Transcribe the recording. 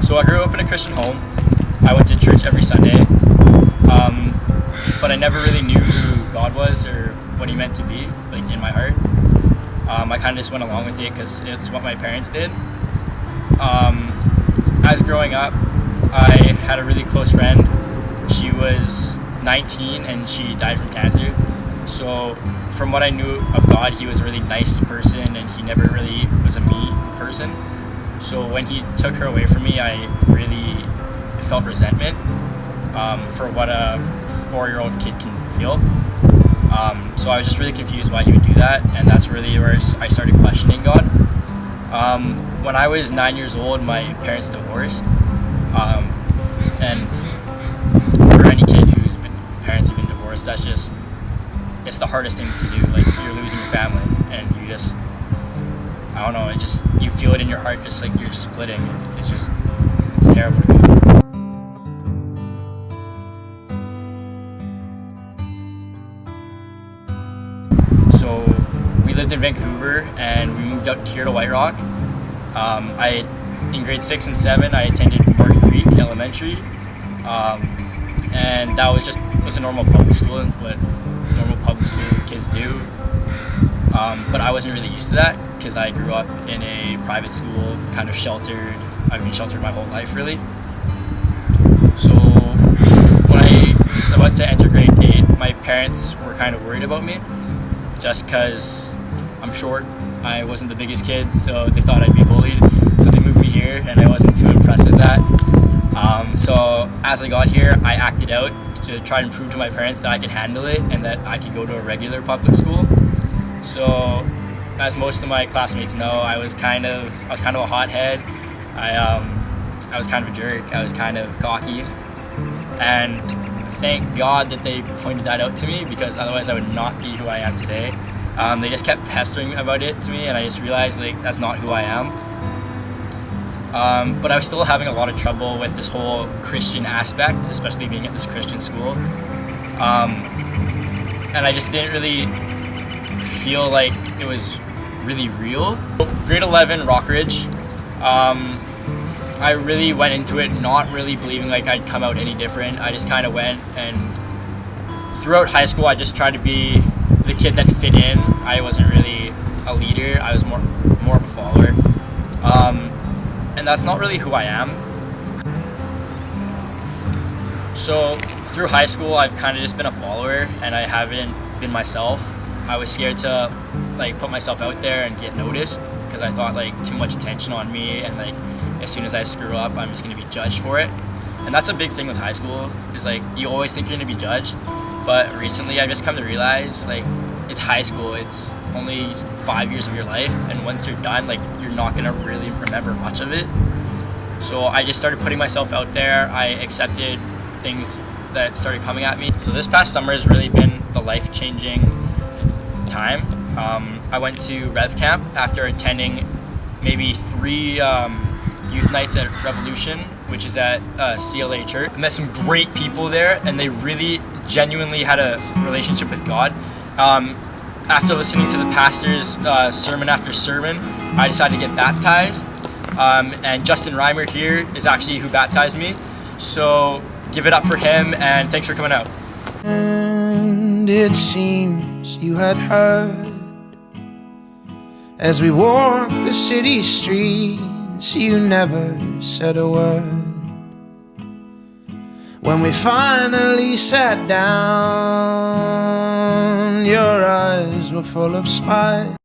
So I grew up in a Christian home. I went to church every Sunday, but I never really knew who God was or what He meant to be, like in my heart. I kind of just went along with it because it's what my parents did. As growing up, I had a really close friend. She was 19 and she died from cancer. So from what I knew of God, He was a really nice person and He never really was a mean person. So when He took her away from me, I really felt resentment for what a 4-year-old kid can feel. So I was just really confused why He would do that, and that's really where I started questioning God. When I was 9 years old, my parents divorced, and for any kid whose parents have been divorced, it's the hardest thing to do. Like, you're losing your family, and you just, I don't know, you feel it in your heart, just like you're splitting. It's terrible to go through. So we lived in Vancouver and we moved up here to White Rock. In grade 6 and 7, I attended Martin Creek Elementary, and that was a normal public school, what normal public school kids do. But I wasn't really used to that because I grew up in a private school, kind of sheltered. I've been sheltered my whole life, really. So when I was about to enter grade 8, my parents were kind of worried about me, just because I'm short. I wasn't the biggest kid, so they thought I'd be bullied. So they moved me here, and I wasn't too impressed with that. So as I got here, I acted out to try and prove to my parents that I could handle it and that I could go to a regular public school. So, as most of my classmates know, I was kind of a hothead. I was kind of a jerk. I was kind of cocky, and thank God that they pointed that out to me, because otherwise I would not be who I am today. They just kept pestering about it to me, and I just realized, like, that's not who I am. But I was still having a lot of trouble with this whole Christian aspect, especially being at this Christian school. And I just didn't really feel like it was really real. Grade 11, Rockridge. I really went into it not really believing like I'd come out any different. I just kind of went, and throughout high school I just tried to be the kid that fit in. I wasn't really a leader. I was more of a follower. And that's not really who I am. So through high school I've kind of just been a follower, and I haven't been myself. I was scared to like put myself out there and get noticed, because I thought like too much attention on me, and like as soon as I screw up, I'm just gonna be judged for it. And that's a big thing with high school, is like you always think you're gonna be judged, but recently I've just come to realize, like, it's high school. It's only 5 years of your life, and once you're done, like, you're not gonna really remember much of it. So I just started putting myself out there. I accepted things that started coming at me. So this past summer has really been the life-changing time. I went to Rev Camp after attending maybe 3 youth nights at Revolution, which is at CLA Church. I met some great people there, and they really genuinely had a relationship with God. After listening to the pastor's sermon after sermon, I decided to get baptized, and Justin Reimer here is actually who baptized me. So give it up for him, and thanks for coming out. And it seems you had heard, as we walked the city streets, you never said a word. When we finally sat down, your eyes were full of spite.